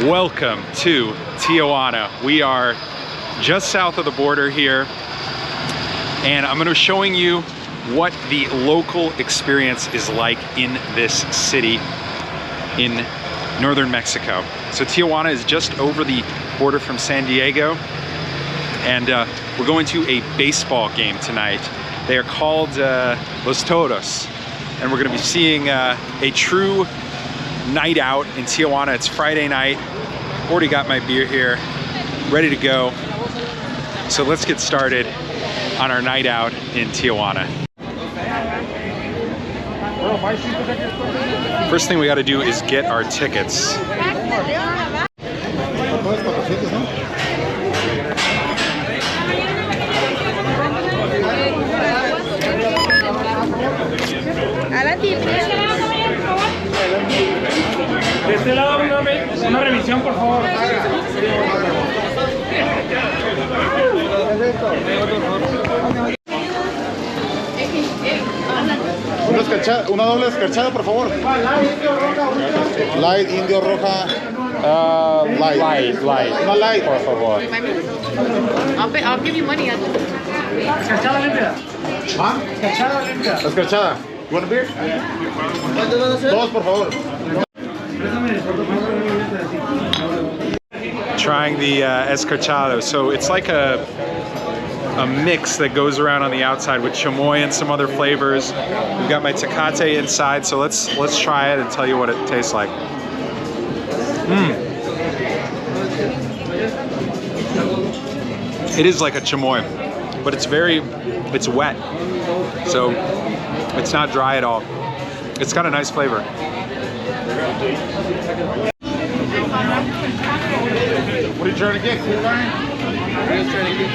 Welcome to Tijuana. We are just south of the border here, and I'm going to be showing you what the local experience is like in this city in northern Mexico. So Tijuana is just over the border from San Diego, and we're going to a baseball game tonight. They are called Los Toros, and we're going to be seeing a true night out in Tijuana. It's Friday night. Already got my beer here, ready to go. So let's get started on our night out in Tijuana. First thing we got to do is get our tickets. De este lado una revisión, por favor. Una doble escarchada, por favor. Light, indio, roja. Light. Una light, por favor. I'll give you money. Escarchada limpia. ¿Ah? Escarchada limpia. Escarchada. You want a beer? Dos, por favor. Trying the escarchado. So it's like a mix that goes around on the outside with chamoy and some other flavors. We've got my tecate inside, so let's try it and tell you what it tastes like. It is like a chamoy, but it's wet, so it's not dry at all. It's got a nice flavor. What are you trying to get? I'm just trying to get.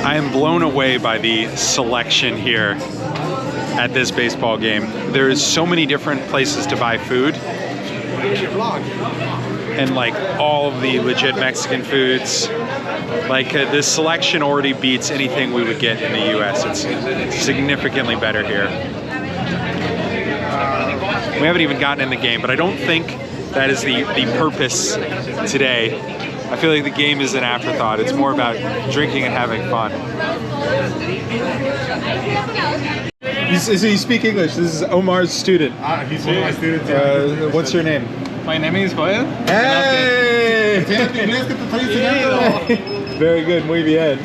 I am blown away by the selection here at this baseball game. There's so many different places to buy food, and like all of the legit Mexican foods. Like this selection already beats anything we would get in the US. It's significantly better here. We haven't even gotten in the game, but I don't think that is the purpose today. I feel like the game is an afterthought. It's more about drinking and having fun. You speak English. This is Omar's student. He's one of my students. What's your name? My name is Joel. Hey! Very good, muy bien.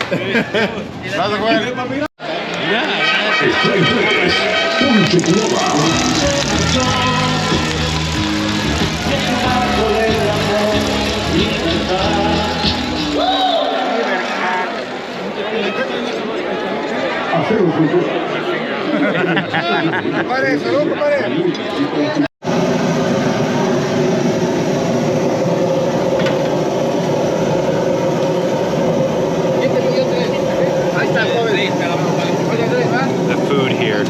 The food here.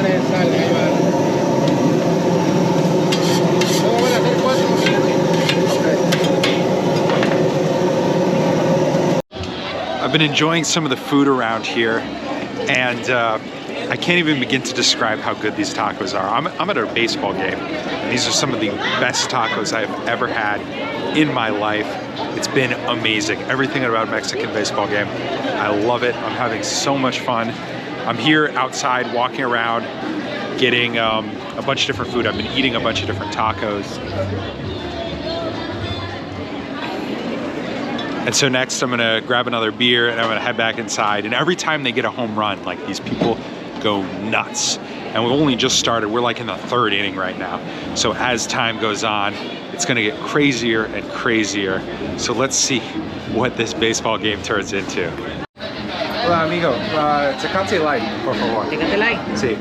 I've been enjoying some of the food around here, and I can't even begin to describe how good these tacos are. I'm at a baseball game, and these are some of the best tacos I've ever had in my life. It's been amazing. Everything about a Mexican baseball game. I love it. I'm having so much fun. I'm here outside walking around getting a bunch of different food. I've been eating a bunch of different tacos. And so next I'm gonna grab another beer and I'm gonna head back inside. And every time they get a home run, like these people go nuts. And we've only just started. We're like in the third inning right now. So as time goes on, it's gonna get crazier and crazier. So let's see what this baseball game turns into. Hola amigo, Tecate Light, por favor. Tecate Light. Sí.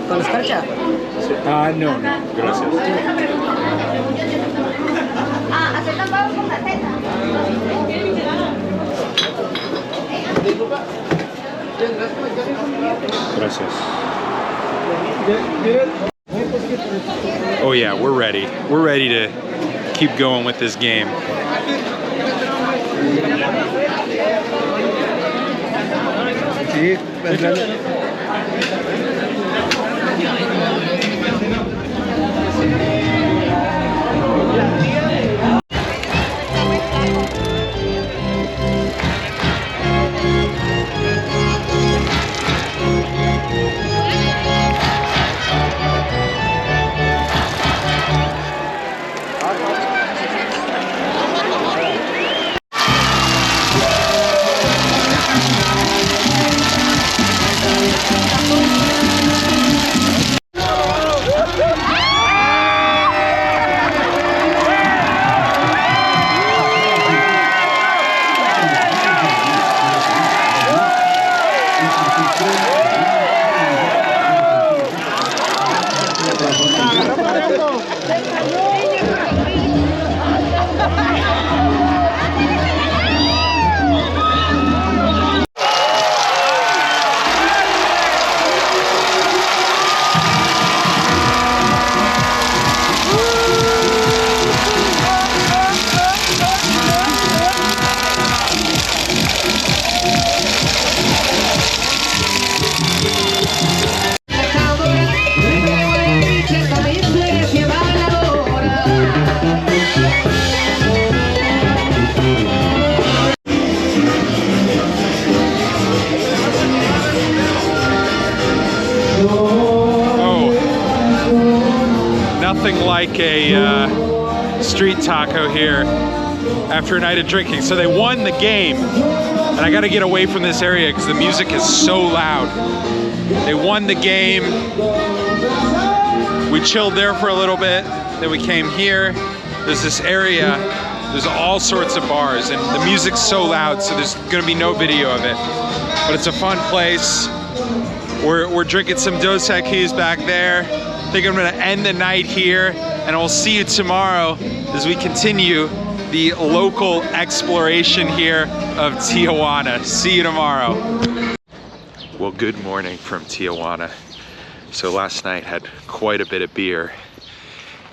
¿Con escarcha? No, gracias. Gracias. Oh yeah, we're ready. We're ready to keep going with this game. Nothing like a street taco here after a night of drinking. So they won the game, and I gotta get away from this area because the music is so loud. They won the game. We chilled there for a little bit, then we came here. There's this area, there's all sorts of bars, and the music's so loud, so there's gonna be no video of it. But it's a fun place. We're drinking some Dos Equis back there. I think I'm gonna end the night here, and I'll see you tomorrow as we continue the local exploration here of Tijuana. See you tomorrow. Well, good morning from Tijuana. So last night had quite a bit of beer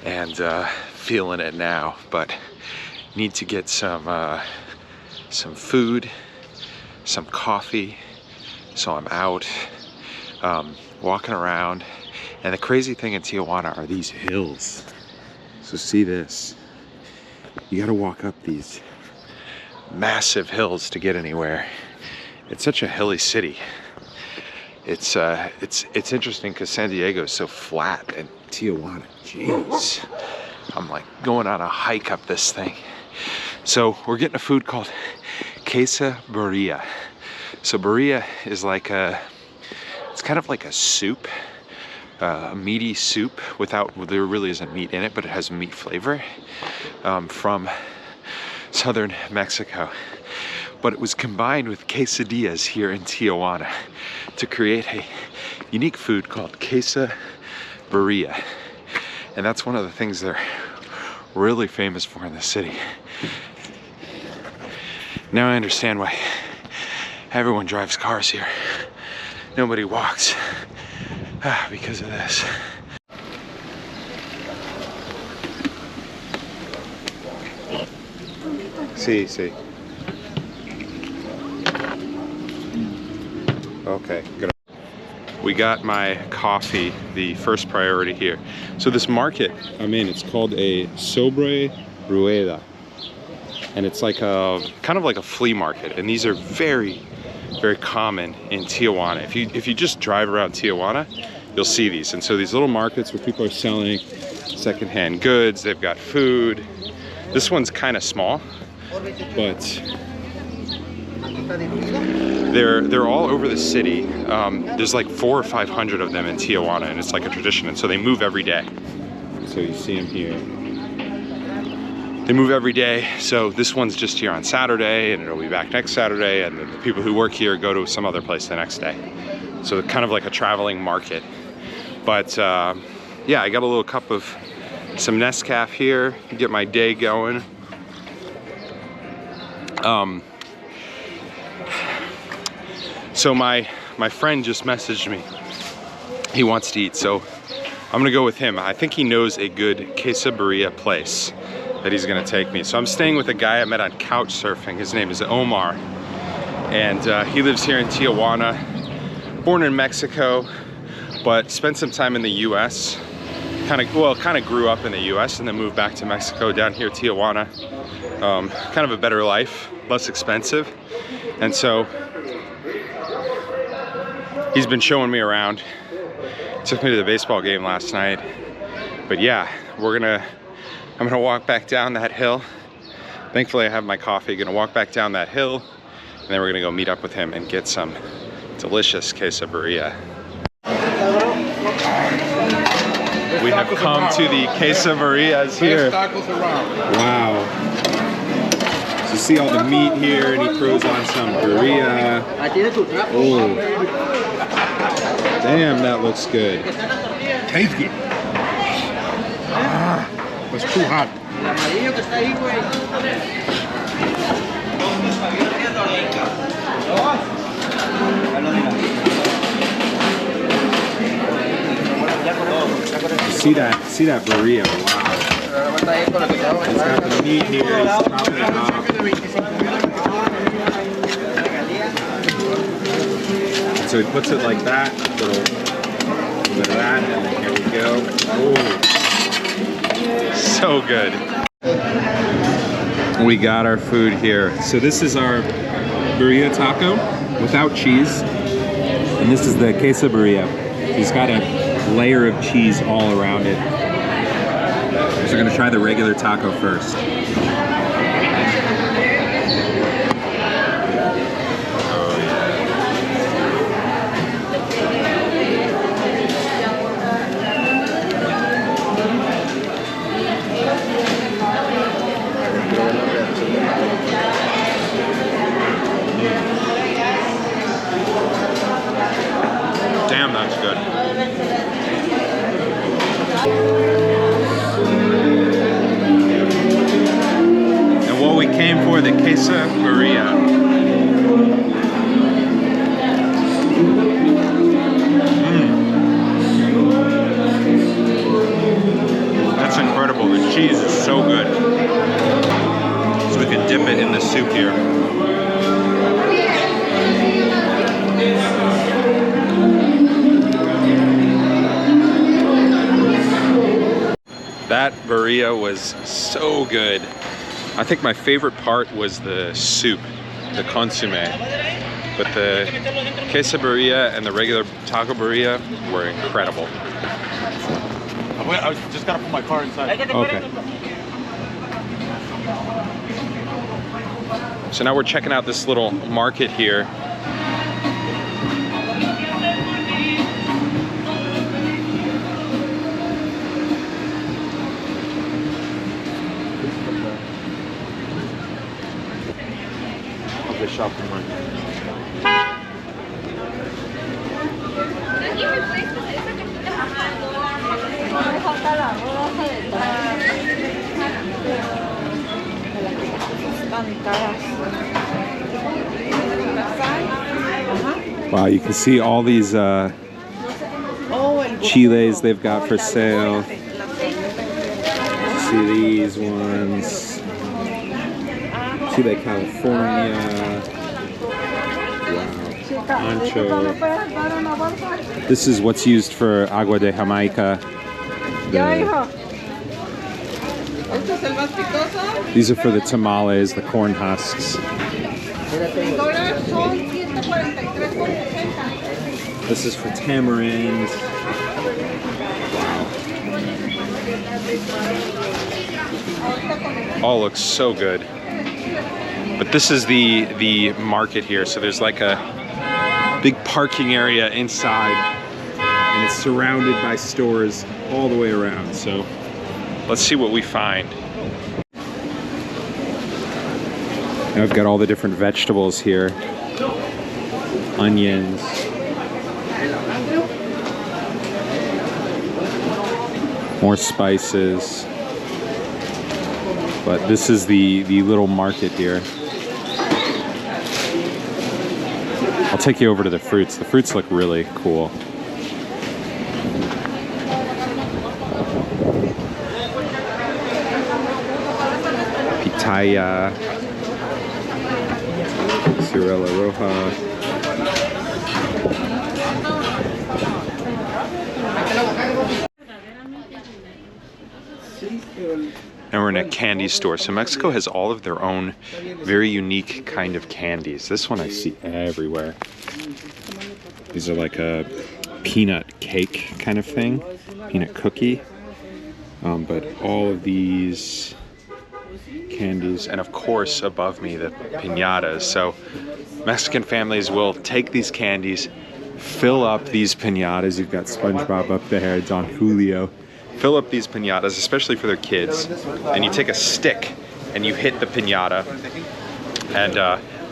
and feeling it now, but need to get some food, some coffee. So I'm out walking around. And the crazy thing in Tijuana are these hills. So see this. You gotta walk up these massive hills to get anywhere. It's such a hilly city. It's interesting because San Diego is so flat, and Tijuana, jeez. I'm like going on a hike up this thing. So we're getting a food called quesadilla. So birria is like it's kind of like a soup. A meaty soup there really isn't meat in it, but it has meat flavor from southern Mexico. But it was combined with quesadillas here in Tijuana to create a unique food called quesadilla. And that's one of the things they're really famous for in the city. Now I understand why everyone drives cars here. Nobody walks. Because of this. Sí. Okay, good. We got my coffee, the first priority here. So this market I'm in, it's called a sobre rueda. And it's like kind of like a flea market. And these are very, very common in Tijuana. If you just drive around Tijuana, you'll see these. And so these little markets where people are selling secondhand goods, they've got food. This one's kind of small, but they're all over the city. There's like 400 or 500 of them in Tijuana, and it's like a tradition. And so they move every day. So you see them here. They move every day. So this one's just here on Saturday, and it'll be back next Saturday. And then the people who work here go to some other place the next day. So kind of like a traveling market. But yeah, I got a little cup of some Nescafe here to get my day going. So my my friend just messaged me. He wants to eat, so I'm gonna go with him. I think he knows a good quesadilla place that he's gonna take me. So I'm staying with a guy I met on couch surfing. His name is Omar, and he lives here in Tijuana. Born in Mexico, but spent some time in the US. Kind of grew up in the US and then moved back to Mexico, down here, Tijuana. Kind of a better life, less expensive. And so he's been showing me around. Took me to the baseball game last night. But yeah, I'm gonna walk back down that hill. Thankfully I have my coffee. Gonna walk back down that hill, and then we're gonna go meet up with him and get some delicious quesadilla. We have come to the quesadillas here. Wow. So you see all the meat here, and he throws on some burrilla. Oh. Damn, that looks good. Tasty. Ah, it's too hot. See that burrilla? Wow. It's got the meat here. It's chopping it off. So he puts it like that. Little bit of that, and then here we go. Oh, so good. We got our food here. So this is our burrilla taco without cheese, and this is the quesadilla. He's got a layer of cheese all around it. So we're gonna try the regular taco first. Oh yeah. Damn, that's good. And what we came for, the quesadilla. That's incredible. The cheese is so good. So we can dip it in the soup here. That burrilla was so good. I think my favorite part was the soup, the consomme. But the quesadilla and the regular taco burrilla were incredible. I just gotta put my car inside. Okay. So now we're checking out this little market here. Shopping market. Wow, you can see all these chiles they've got for sale. See these ones. Chile California. Wow. Ancho. This is what's used for agua de Jamaica. These are for the tamales, the corn husks. This is for tamarind. Wow. All looks so good. But this is the market here. So there's like a big parking area inside, and it's surrounded by stores all the way around. So let's see what we find. Now I've got all the different vegetables here. Onions. More spices. But this is the little market here. I'll take you over to the fruits. The fruits look really cool. Pitaya, Cirela Roja. And we're in a candy store. So Mexico has all of their own very unique kind of candies. This one I see everywhere. These are like a peanut cake kind of thing, peanut cookie. But all of these candies, and of course above me the piñatas. So Mexican families will take these candies, fill up these piñatas. You've got SpongeBob up there, Don Julio. Fill up these piñatas, especially for their kids, and you take a stick and you hit the piñata, and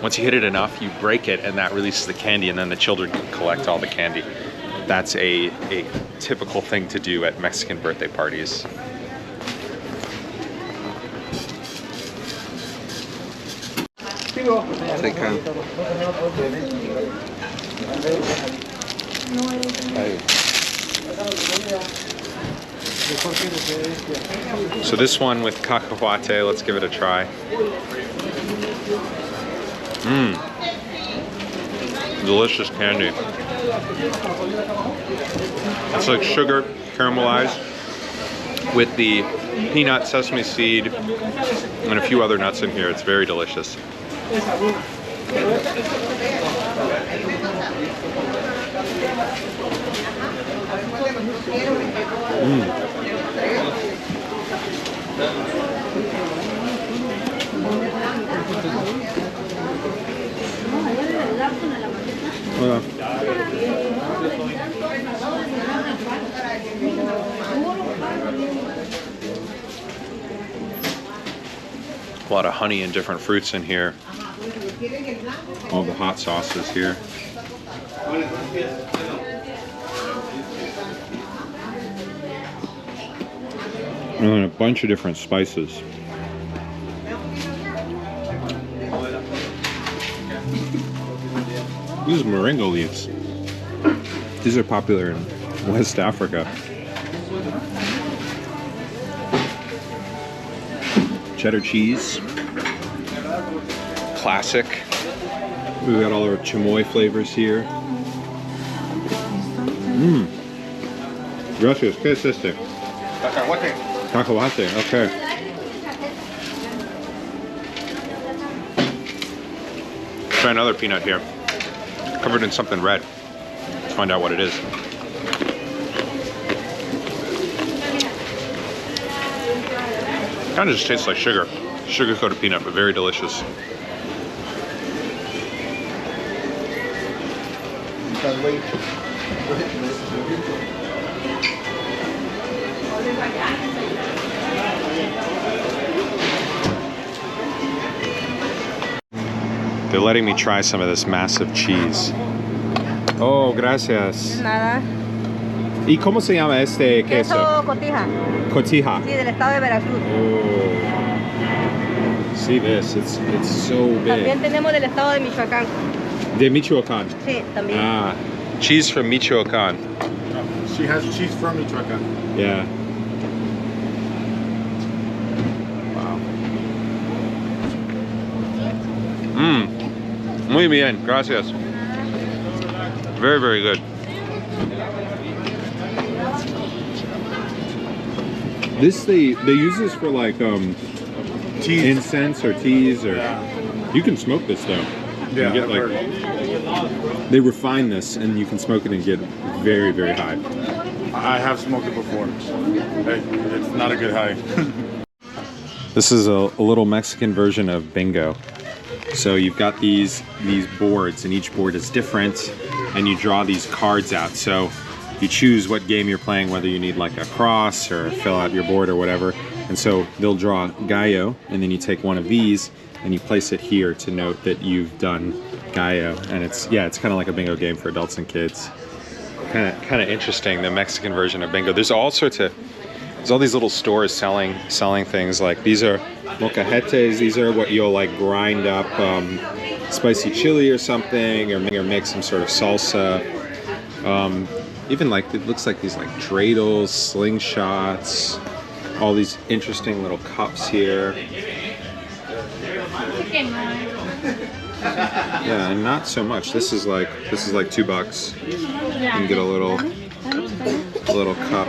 once you hit it enough, you break it, and that releases the candy, and then the children can collect all the candy. That's a typical thing to do at Mexican birthday parties. So this one with cacahuate, let's give it a try. Delicious candy. It's like sugar caramelized with the peanut, sesame seed, and a few other nuts in here. It's very delicious. A lot of honey and different fruits in here. All the hot sauces here. And a bunch of different spices. These are moringa leaves. These are popular in West Africa. Cheddar cheese. Classic. We've got all our chamoy flavors here. Gracias. ¿Qué es este? Cacahuate. Cacahuate, okay. Try another peanut here. Covered in something red. Let's find out what it is. Kind of just tastes like sugar. Sugar-coated peanut, but very delicious. They're letting me try some of this massive cheese. Oh, gracias. Nada. ¿Y cómo se llama este queso? Queso cotija. Cotija. Sí, del estado de Veracruz. Oh. See this, it's so También big. tenemos del estado de Michoacán. De Michoacán. Sí, también. Ah, cheese from Michoacán. She has cheese from Michoacán. Yeah. Wow. Muy bien, gracias. Very, very good. This they use this for like Teas. incense or teas or you can smoke this though. You can get like they refine this and you can smoke it and get very, very high. I have smoked it before. It's not a good high. This is a little Mexican version of bingo. So you've got these boards and each board is different and you draw these cards out. So you choose what game you're playing, whether you need like a cross or fill out your board or whatever. And so they'll draw gallo and then you take one of these and you place it here to note that you've done gallo. And it's kind of like a bingo game for adults and kids. Kind of interesting, the Mexican version of bingo. There's all these little stores selling things like these are molcajetes. These are what you'll like grind up spicy chili or something, or make some sort of salsa. Even like, it looks like these like dreidels, slingshots, all these interesting little cups here. Yeah, and not so much. This is like $2. You can get a little cup.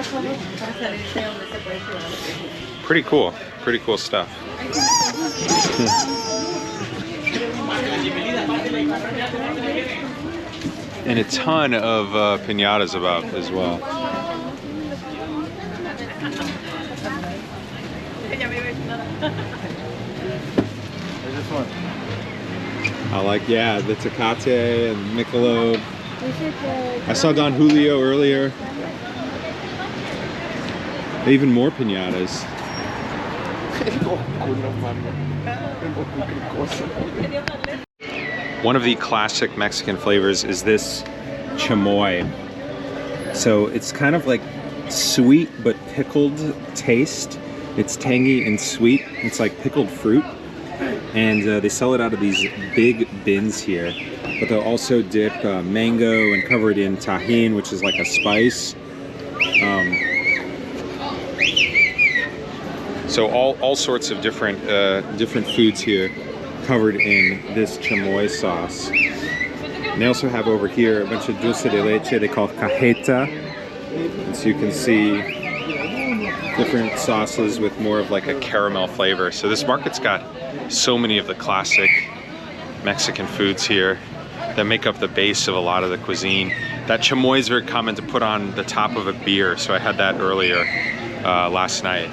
Pretty cool stuff. And a ton of piñatas about as well. I like, yeah, the Tecate and Michelob. I saw Don Julio earlier. Even more piñatas. One of the classic Mexican flavors is this chamoy. So it's kind of like sweet but pickled taste. It's tangy and sweet. It's like pickled fruit. And they sell it out of these big bins here. But they'll also dip mango and cover it in tajin, which is like a spice. So all sorts of different foods here covered in this chamoy sauce. And they also have over here a bunch of dulce de leche they call cajeta. And so you can see different sauces with more of like a caramel flavor. So this market's got so many of the classic Mexican foods here that make up the base of a lot of the cuisine. That chamoy is very common to put on the top of a beer. So I had that earlier last night.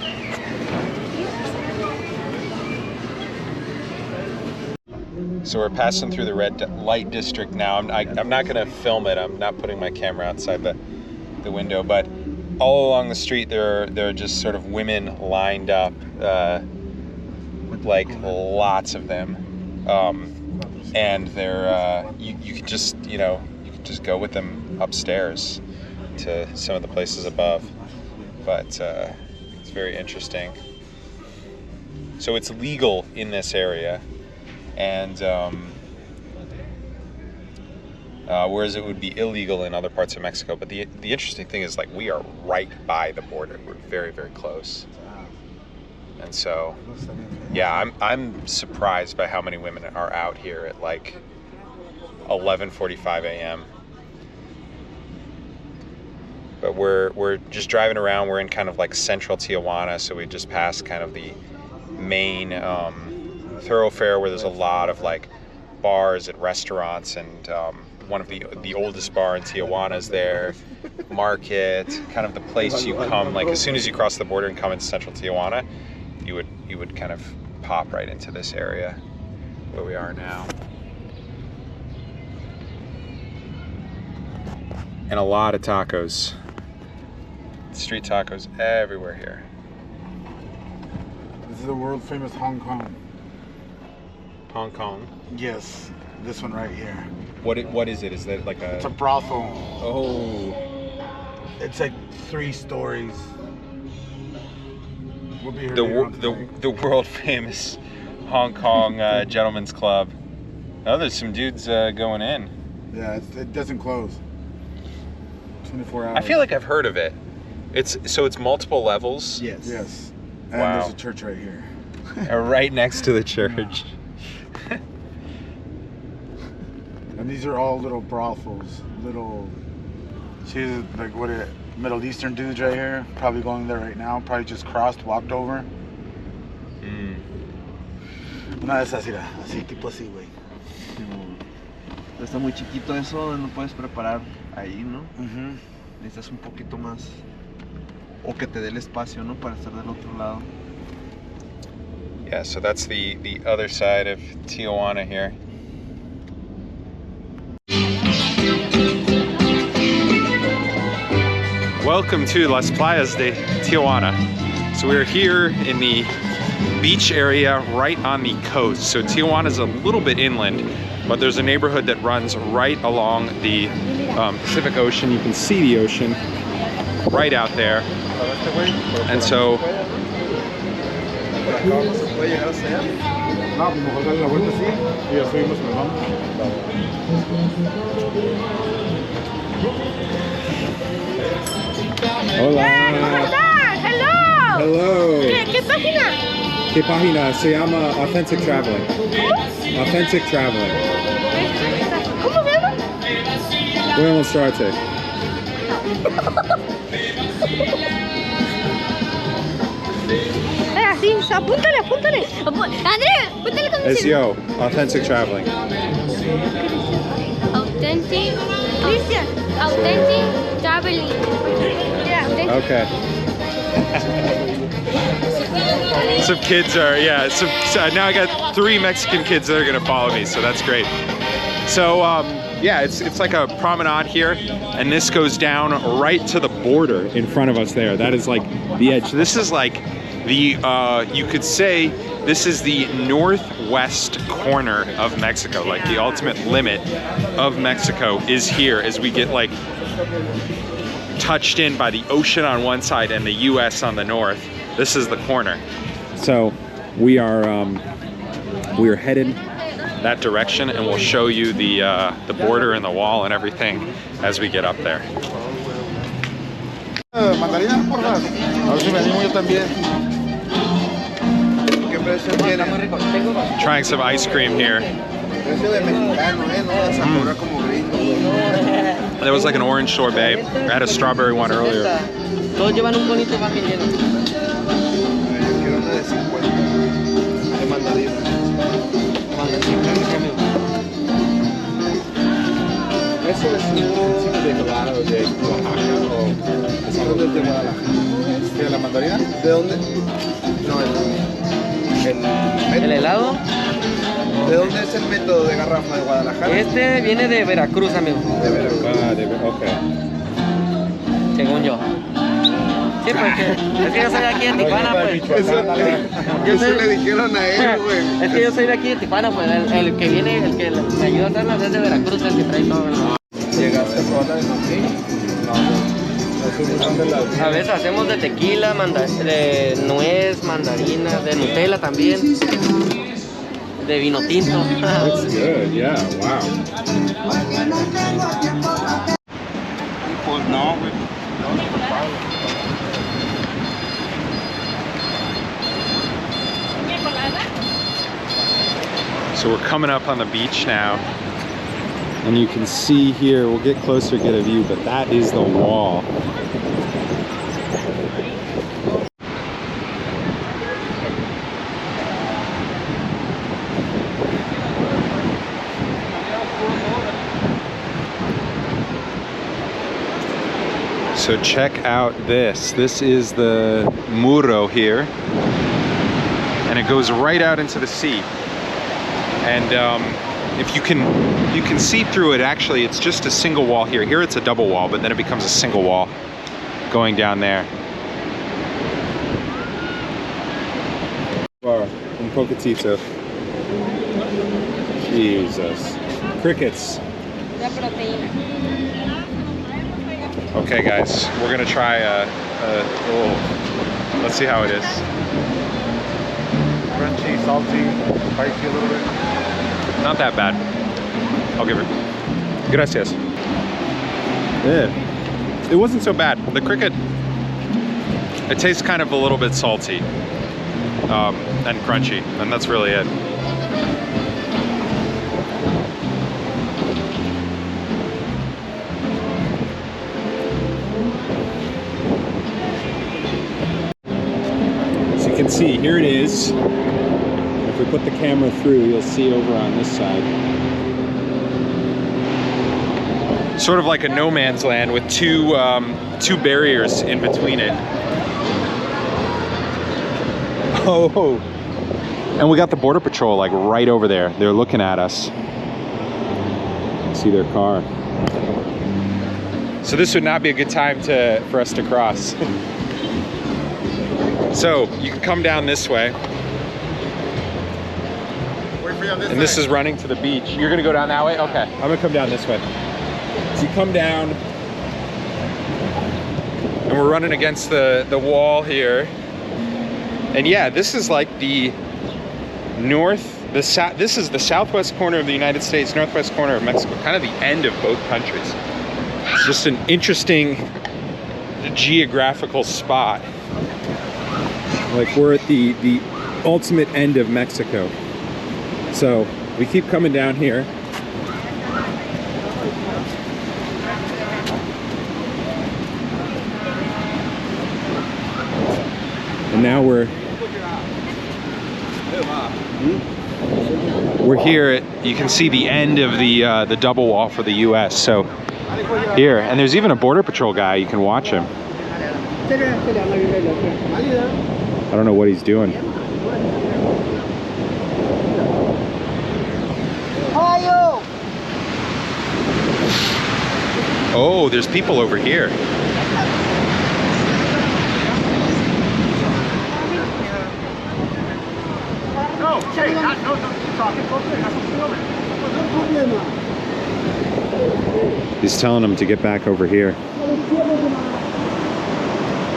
So we're passing through the red light district now. I'm not gonna film it. I'm not putting my camera outside the window, but all along the street there are just sort of women lined up, like lots of them, and they're you can just go with them upstairs to some of the places above, but it's very interesting. So it's legal in this area. And whereas it would be illegal in other parts of Mexico. But the interesting thing is, like, we are right by the border. We're very, very close. And so, yeah, I'm surprised by how many women are out here at like 11:45 a.m. But we're just driving around. We're in kind of like central Tijuana, so we just passed kind of the main thoroughfare where there's a lot of like bars and restaurants, and one of the oldest bar in Tijuana is there. Market, kind of the place you come, like as soon as you cross the border and come into central Tijuana, you would kind of pop right into this area where we are now. And a lot of tacos. Street tacos everywhere here. This is the world famous Hong Kong. Hong Kong? Yes, this one right here. What is it? Is that like a... It's a brothel. Oh. It's like 3 stories. We'll be here the world famous Hong Kong Gentlemen's Club. Oh, there's some dudes going in. Yeah, it doesn't close. 24 hours. I feel like I've heard of it. It's multiple levels? Yes. Yes. And wow. There's a church right here. Right next to the church. And these are all little brothels. See, like what Middle Eastern dudes right here, probably going there right now, probably just walked over. Una de esas, mira, así, tipo así, güey. Está muy chiquito eso, no puedes preparar ahí, ¿no? Necesitas un poquito más, o que te dé el espacio, ¿no? Para estar del otro lado. Yeah, so that's the other side of Tijuana here. Welcome to Las Playas de Tijuana. So we're here in the beach area right on the coast. So Tijuana is a little bit inland, but there's a neighborhood that runs right along the Pacific Ocean. You can see the ocean right out there. And so No, pues mejor darle la vuelta así y ya subimos y nos vamos. Hola. Hello. Hello. ¿Qué página? ¿Qué página? Se llama Authentic Traveling. Authentic Traveling. ¿Cómo se llama? Voy a mostrarte. Sí, apúntale. Andrés, apúntale con Es yo, Authentic Traveling. Authentic, Cristian. authentic traveling. Yeah. Okay. Some kids are, so now I got 3 Mexican kids that are gonna follow me, so that's great. So, yeah, it's like a promenade here, and this goes down right to the border in front of us there. That is like the edge. This is like the, you could say, this is the northwest corner of Mexico. Like the ultimate limit of Mexico is here as we get like touched in by the ocean on one side and the US on the north. This is the corner. So we are headed that direction, and we'll show you the border and the wall and everything as we get up there. Mandarina, por favor. A ver si me animo yo también. ¿Qué precio tiene? Trying some ice cream here. Precio de mexicano, no vas a cobrar como gringo. There was like an orange sorbet. I had a strawberry one earlier. Todos llevan un bonito más bien lleno. Yo quiero una de 50 de mandarina. ¿Eso es de Oaxaca o ¿Es de Guadalajara? ¿De la mandarina? ¿De dónde? No, ¿El helado? ¿De dónde es el método de garrafa? ¿De Guadalajara? Este viene de Veracruz, amigo. De Veracruz. okay. Según yo. Sí, porque es que yo soy de aquí de Tijuana, pues. Eso le dijeron a él, güey. Es que yo soy de aquí de Tijuana, pues. El que viene, el que me ayuda a hacerlas es de Veracruz, el que trae todo. ¿Llegaste a probar la de Monterrey? A veces hacemos de tequila, de nuez, mandarina, de Nutella también. De vino tinto. That's good, yeah, wow. Pues no, güey. So we're coming up on the beach now, and you can see here, we'll get closer, get a view, but that is the wall. So check out this. This is the muro here, and it goes right out into the sea. And if you can see through it, actually, it's just a single wall here. Here it's a double wall, but then it becomes a single wall going down there. Un poquitito. Jesus. Crickets. Okay, guys, we're gonna try a little, let's see how it is. Crunchy, salty, spicy a little bit. Not that bad. I'll give it. Gracias. Yeah. It wasn't so bad. The cricket, it tastes kind of a little bit salty and crunchy, and that's really it. As you can see, here it is. If we put the camera through, you'll see over on this side. Sort of like a no man's land with two barriers in between it. Oh, and we got the Border Patrol like right over there. They're looking at us. See their car. So this would not be a good time for us to cross. So you can come down this way. And this is running to the beach. You're gonna go down that way? Okay, I'm gonna come down this way. So you come down, and we're running against the wall here. And yeah, this is like the north this is the southwest corner of the United States, northwest corner of Mexico, kind of the end of both countries. It's just an interesting geographical spot. Like we're at the ultimate end of Mexico. So we keep coming down here. And now we're here. You can see the end of the double wall for the U.S. So here, and there's even a border patrol guy. You can watch him. I don't know what he's doing. Oh, there's people over here. He's telling them to get back over here.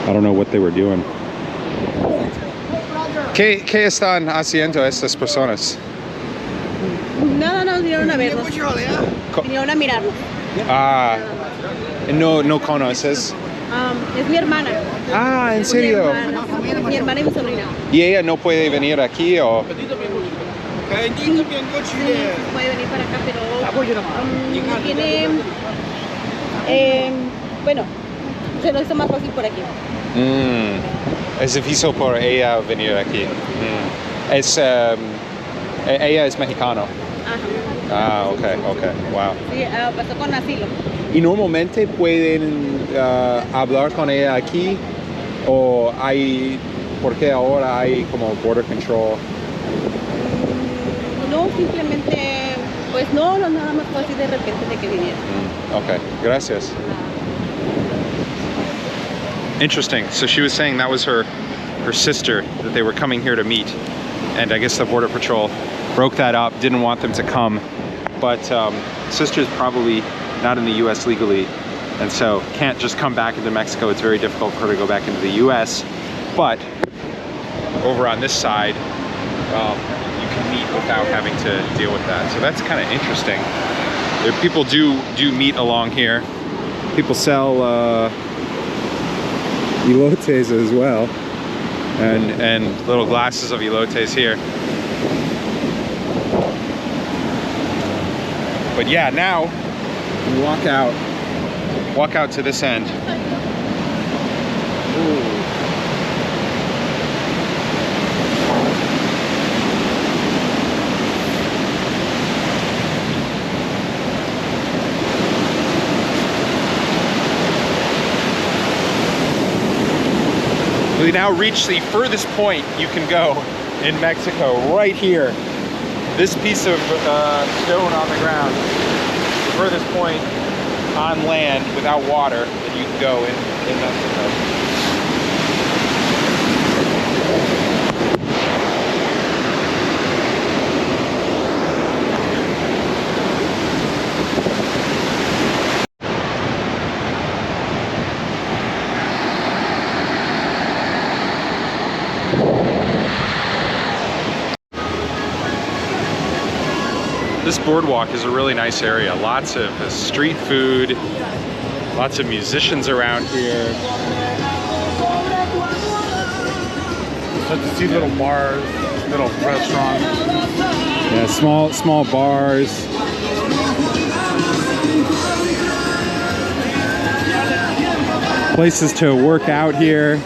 I don't know what they were doing. ¿Qué están haciendo estas personas? Nada, nos vinieron a vernos. Vinieron a mirarnos. Ah, no conoces. Es mi hermana. Ah, ¿en serio? Mi hermana y mi sobrina. ¿Y ella no puede venir aquí o...? Sí, puede venir para acá, pero tiene... bueno, se lo hizo más fácil por aquí. Es difícil por ella venir aquí. Ella es mexicano. Ajá. Ah, ok, wow. Sí, pasó con asilo. ¿Y normalmente pueden hablar con ella aquí? ¿O hay, porque ahora hay como border control? No, simplemente, pues no, nada más fue así de repente de que viniera. Ok, gracias. Interesting. So she was saying that was her sister, that they were coming here to meet. And I guess the border patrol broke that up, didn't want them to come. But sister's probably not in the US legally, and so can't just come back into Mexico. It's very difficult for her to go back into the US. But over on this side, you can meet without having to deal with that. So that's kind of interesting. People do meet along here. People sell elotes as well, and little glasses of elotes here. But yeah, now we walk out to this end. Ooh. We now reach the furthest point you can go in Mexico, right here. This piece of stone on the ground, the furthest point on land without water that you can go in Mexico. This boardwalk is a really nice area. Lots of street food, lots of musicians around here. So to see little bars, little restaurants. Yeah, small bars. Places to work out here.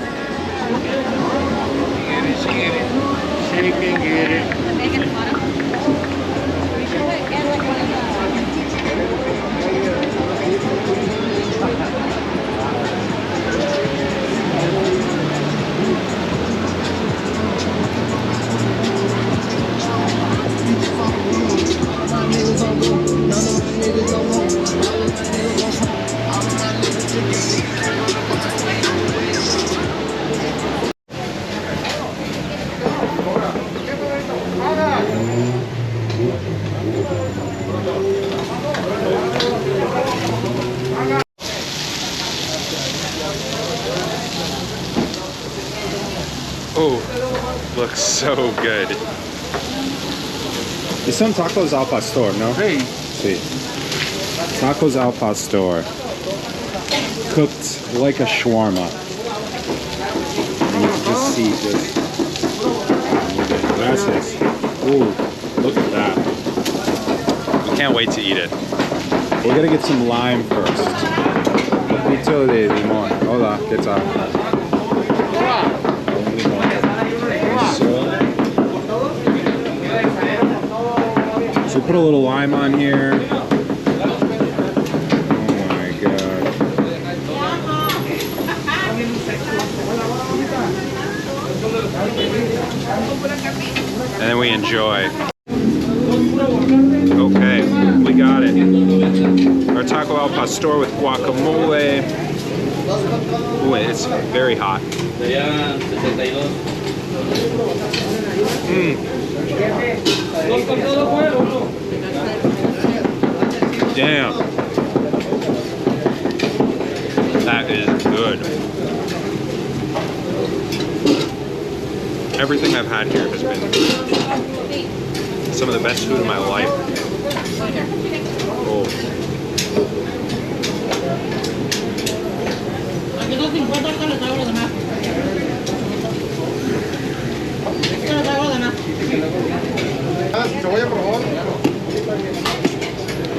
Oh, looks so good. Y son tacos al pastor, ¿no? Sí. Sí. Tacos al pastor. Cooked like a shawarma. And you can just see this. Gracias. Ooh, look at that. We can't wait to eat it. We're gonna get some lime first. Un poquito de limón. Hola, ¿qué tal? So put a little lime on here. Oh my god. And then we enjoy. Okay, we got it. Our taco al pastor with guacamole. Ooh, it's very hot. Damn. That is good. Everything I've had here has been some of the best food in my life. Oh.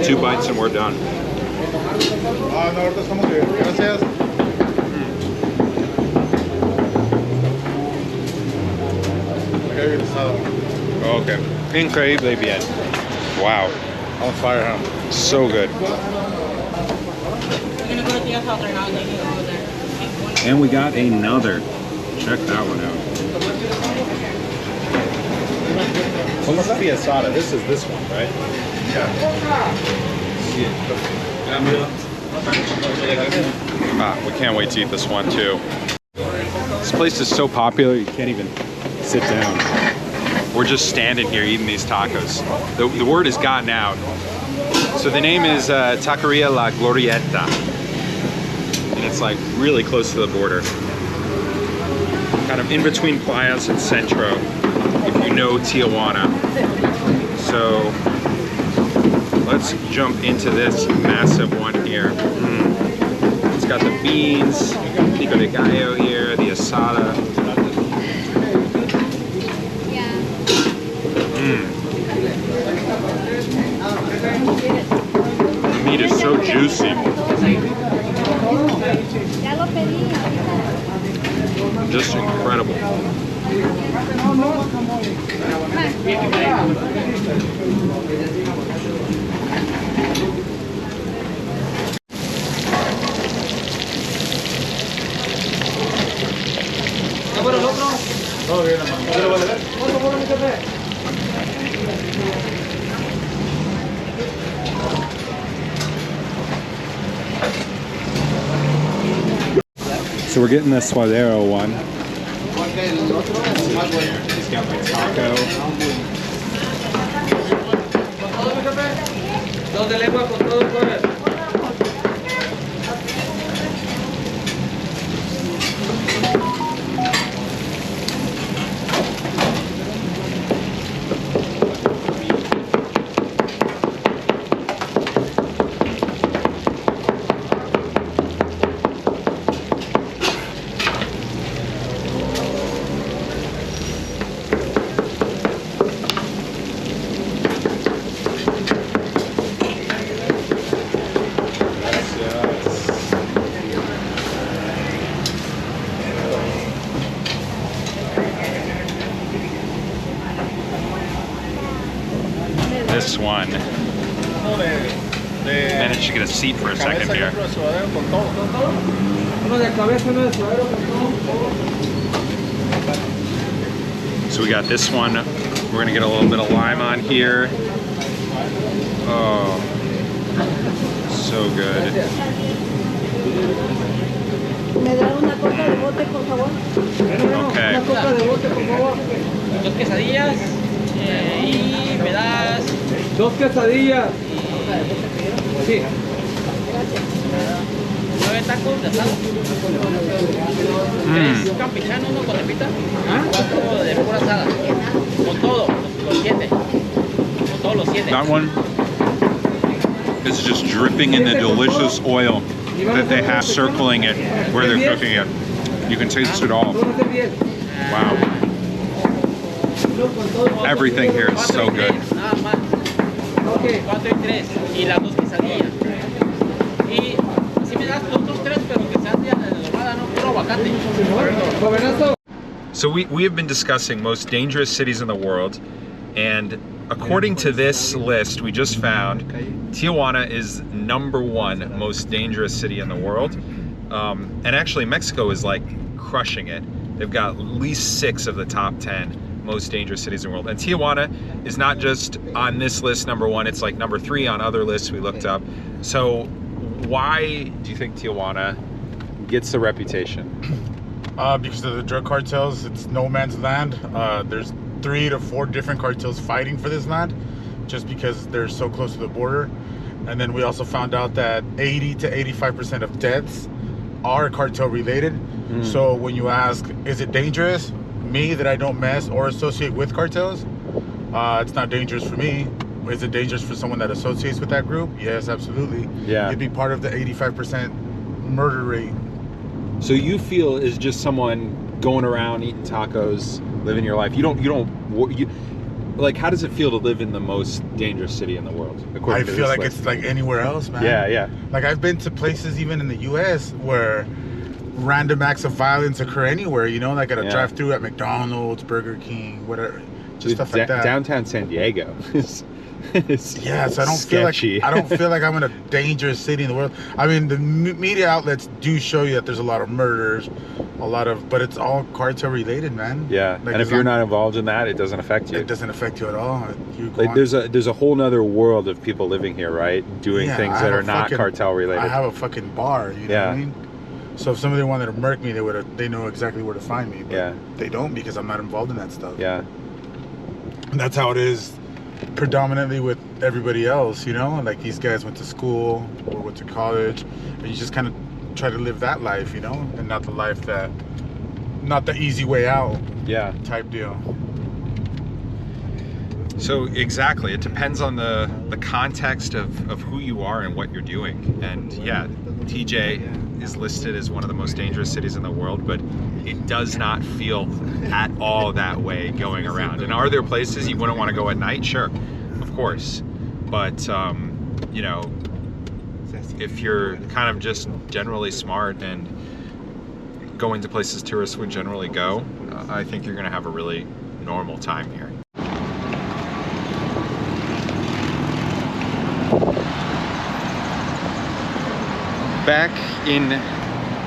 Two bites and we're done. Okay. Increíble bien. Wow. On fire, huh? So good. And we got another. Check that one out. Well, this is the asada. This is this one, right? Ah, we can't wait to eat this one too. This place is so popular you can't even sit down. We're just standing here eating these tacos. The word has gotten out. So the name is Taqueria La Glorieta. And it's like really close to the border. Kind of in between Playas and Centro, if you know Tijuana. So let's jump into this massive one here. It's got the beans, pico de gallo here, the asada. The meat is so juicy. Just incredible. So we're getting the suadero one. He's got my taco. This one. Managed to get a seat for a second here. So we got this one. We're gonna get a little bit of lime on here. Oh, so good. Okay. Dos quesadillas y me das... Dos quesadillas. Sí. 9 tacos de asado. 3 campechanos, uno con repita. 4 de pura asada. Con todo, con 7. Con That one is just dripping in the delicious oil that they have circling it where they're cooking it. You can taste it all. Wow. Everything here is so good. So we have been discussing most dangerous cities in the world, and according to this list we just found, Tijuana is #1 most dangerous city in the world. And actually Mexico is like crushing it. They've got at least 6 of the top 10 most dangerous cities in the world. And Tijuana is not just on this list #1, it's like #3 on other lists we looked up. So why do you think Tijuana gets the reputation? Because of the drug cartels. It's no man's land. There's 3 to 4 different cartels fighting for this land just because they're so close to the border. And then we also found out that 80 to 85% of deaths are cartel related. So when you ask, is it dangerous? Me, that I don't mess or associate with cartels, it's not dangerous for me. Is it dangerous for someone that associates with that group? Yes, absolutely. Yeah. It'd be part of the 85% murder rate. So you feel is just someone going around eating tacos, living your life. You like, how does it feel to live in the most dangerous city in the world? I feel like it's like anywhere else, man. Yeah. Like I've been to places even in the US where random acts of violence occur anywhere, you know, like at a drive-through at McDonald's, Burger King, whatever, just stuff like that. Downtown San Diego is yeah, so I don't feel like I'm in a dangerous city in the world. I mean, the media outlets do show you that there's a lot of murders, but it's all cartel related, man. Yeah, like, and if you're not involved in that, it doesn't affect you. It doesn't affect you at all. Like there's a whole nother world of people living here, right? Doing things that are not cartel related. I have a fucking bar, you know what I mean? So if somebody wanted to murk me, they know exactly where to find me. But they don't, because I'm not involved in that stuff. Yeah. And that's how it is predominantly with everybody else, you know? Like these guys went to school or went to college, and you just kind of try to live that life, you know? And not the life not the easy way out type deal. So exactly, it depends on the context of who you are and what you're doing. And yeah, TJ is listed as one of the most dangerous cities in the world, but it does not feel at all that way going around. And are there places you wouldn't want to go at night? Sure, of course. But, you know, if you're kind of just generally smart and going to places tourists would generally go, I think you're going to have a really normal time here. Back in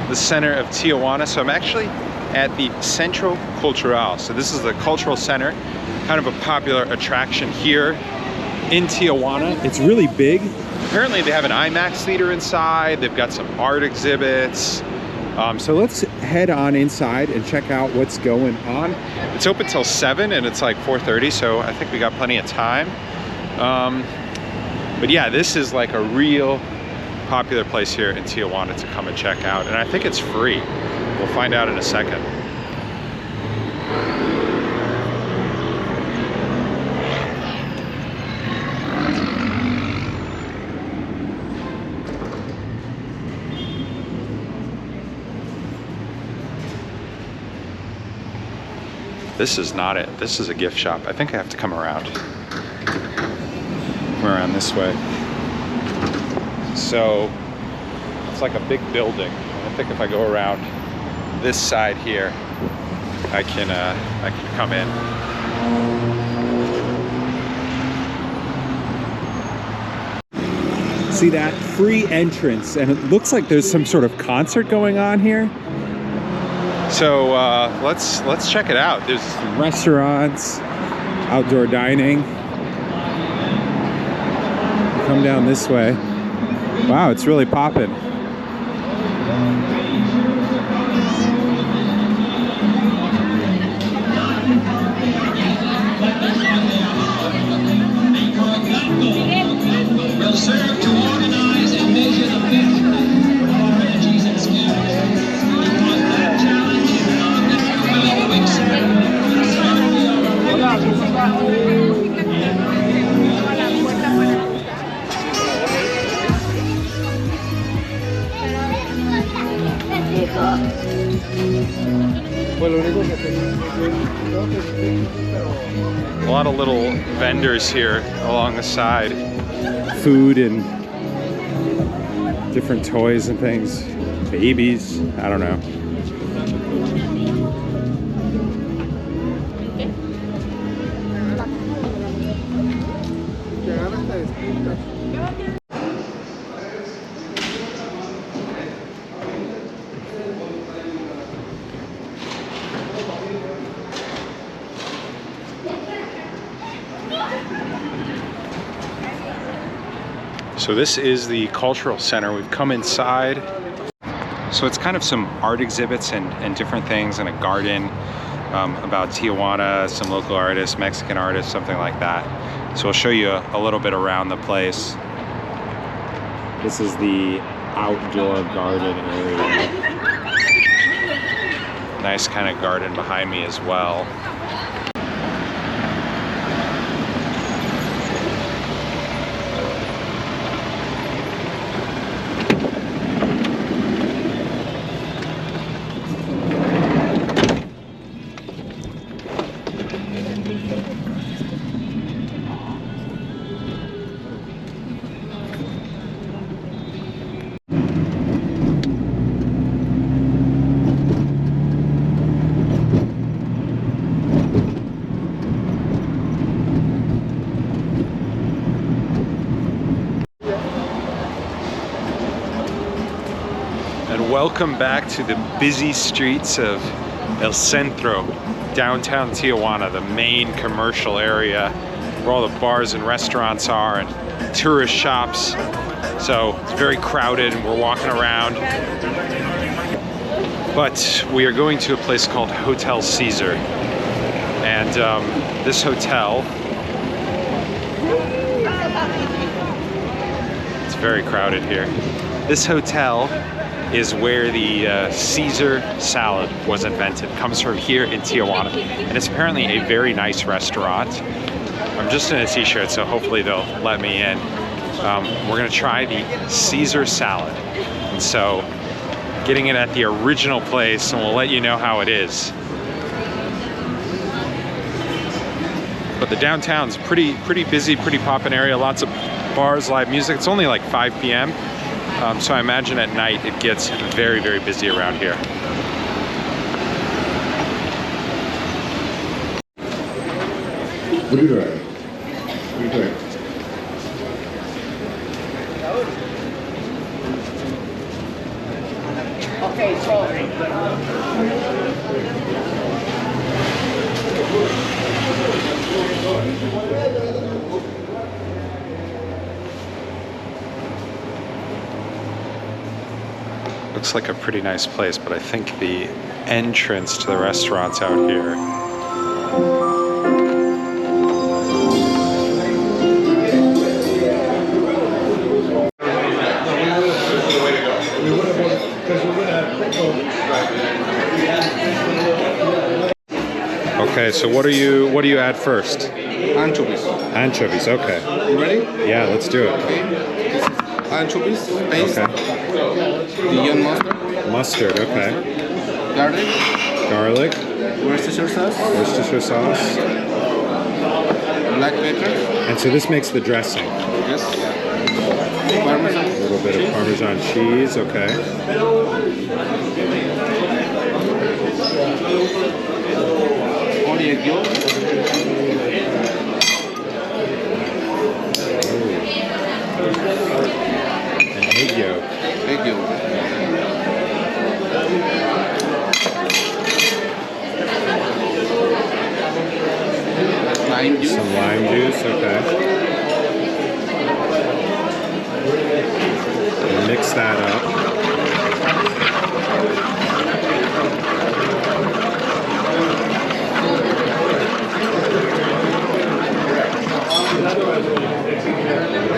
the center of Tijuana, so I'm actually at the Centro Cultural. So this is the cultural center, kind of a popular attraction here in Tijuana. It's really big. Apparently they have an IMAX theater inside. They've got some art exhibits. So let's head on inside and check out what's going on. It's open till 7 and it's like 4:30, so I think we got plenty of time. But yeah, this is like a real popular place here in Tijuana to come and check out, and I think it's free. We'll find out in a second. This is not it. This is a gift shop. I think I have to come around. Come around this way. So it's like a big building. I think if I go around this side here, I can come in. See that? Free entrance, and it looks like there's some sort of concert going on here. So let's check it out. There's some restaurants, outdoor dining. Come down this way. Wow, it's really popping. A lot of little vendors here along the side. Food and different toys and things. Babies, I don't know. So this is the cultural center. We've come inside. So it's kind of some art exhibits and different things, and a garden about Tijuana, some local artists, Mexican artists, something like that. So I'll show you a little bit around the place. This is the outdoor garden area. Nice kind of garden behind me as well. Welcome back to the busy streets of El Centro, downtown Tijuana, the main commercial area where all the bars and restaurants are and tourist shops. So it's very crowded and we're walking around. But we are going to a place called Hotel Caesar. And this hotel, it's very crowded here. This hotel is where the Caesar salad was invented. It comes from here in Tijuana. And it's apparently a very nice restaurant. I'm just in a t-shirt, so hopefully they'll let me in. We're gonna try the Caesar salad. And so, getting it at the original place, and we'll let you know how it is. But the downtown's pretty busy, pretty poppin' area. Lots of bars, live music. It's only like 5 p.m. So I imagine at night it gets very, very busy around here. What are you doing? What are you doing? Okay, so Looks like a pretty nice place, but I think the entrance to the restaurant's out here. Okay, so what do you add first? Anchovies. Anchovies, okay. You ready? Yeah, let's do it. Okay. Anchovies, paste, Okay. Dijon mustard, Mustard, okay. garlic, Garlic, Worcestershire sauce, Worcestershire sauce. black pepper, And so this makes the dressing. yes, Parmesan, A little bit of Parmesan cheese, okay. only egg yolk, An egg yolk. egg yolk, lime juice, Some lime juice, okay. And mix that up.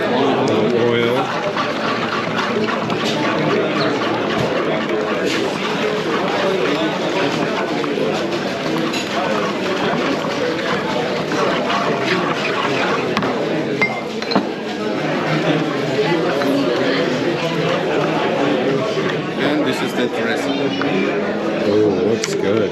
A little oil. good.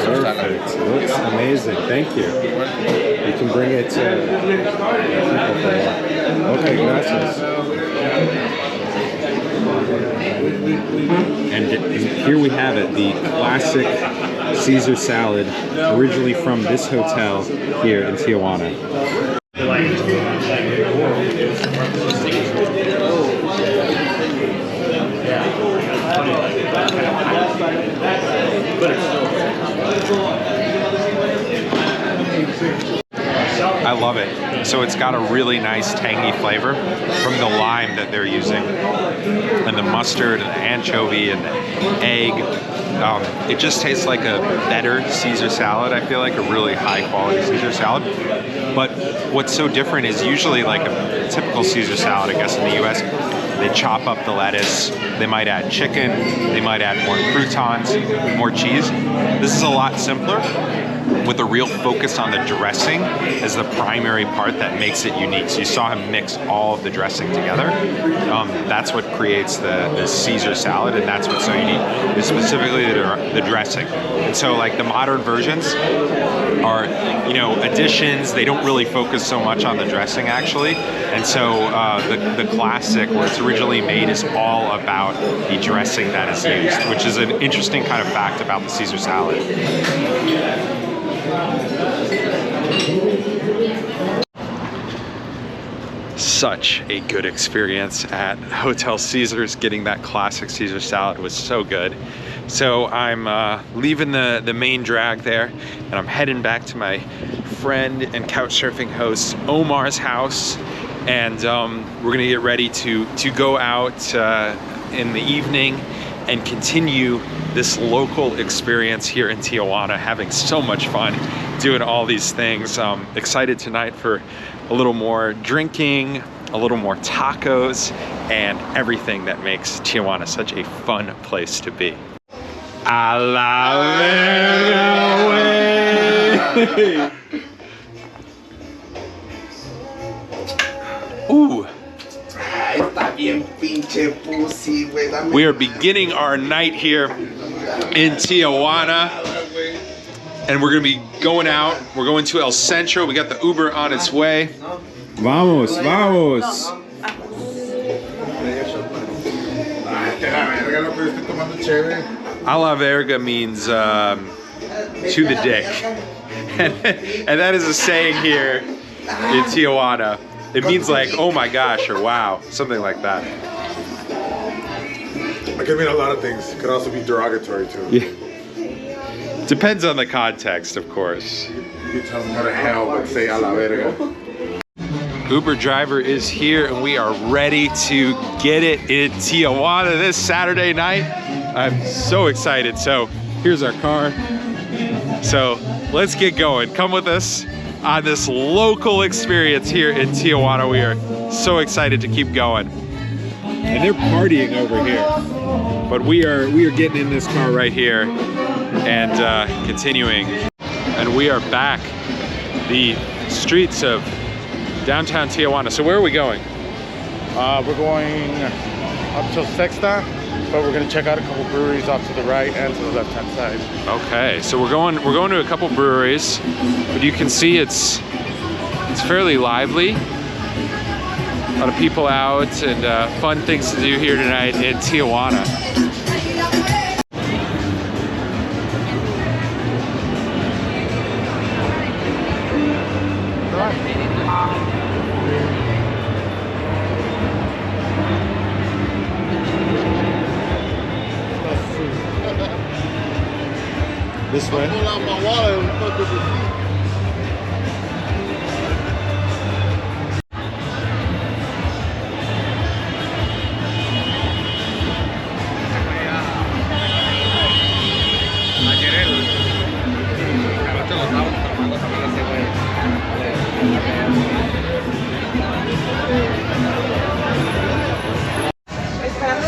Perfect. It looks amazing. Thank you. You can bring it to Okay, gracias. And here we have it, the classic Caesar salad, originally from this hotel here in Tijuana. I love it. So it's got a really nice tangy flavor from the lime that they're using, and the mustard and the anchovy and the egg. It just tastes like a better Caesar salad. I feel like a really high quality Caesar salad. But what's so different is usually like a typical Caesar salad, I guess in the US, they chop up the lettuce, they might add chicken, they might add more croutons, more cheese. This is a lot simpler, with a real focus on the dressing as the primary part that makes it unique. So you saw him mix all of the dressing together. That's what creates the Caesar salad, and that's what's so unique, is specifically the dressing. And so like the modern versions are, you know, additions. They don't really focus so much on the dressing actually. And so the classic, where it's originally made, is all about the dressing that is used, which is an interesting kind of fact about the Caesar salad. Such a good experience at Hotel Caesars. Getting that classic Caesar salad was so good. So I'm leaving the main drag there, and I'm heading back to my friend and couch surfing host Omar's house, and we're gonna get ready to go out in the evening and continue this local experience here in Tijuana, having so much fun doing all these things. Excited tonight for a little more drinking, a little more tacos, and everything that makes Tijuana such a fun place to be. A la verga, ooh. We are beginning our night here in Tijuana, and we're gonna be going out. We're going to El Centro. We got the Uber on its way. Vamos, vamos. A la verga means to the dick. And that is a saying here in Tijuana. It means like, oh my gosh, or wow, something like that. It could mean a lot of things. It could also be derogatory too. Yeah. Depends on the context, of course. You can tell them go to hell, but say a la verga. Uber driver is here, and we are ready to get it in Tijuana this Saturday night. I'm so excited. So here's our car. So let's get going. Come with us on this local experience here in Tijuana. We are so excited to keep going. And they're partying over here, but we are getting in this car right here and continuing. And we are back the streets of downtown Tijuana. So where are we going? We're going up till Sexta, but we're gonna check out a couple breweries off to the right and to the left-hand side. Okay, so we're going to a couple breweries, but you can see it's fairly lively. A lot of people out, and fun things to do here tonight in Tijuana. This way.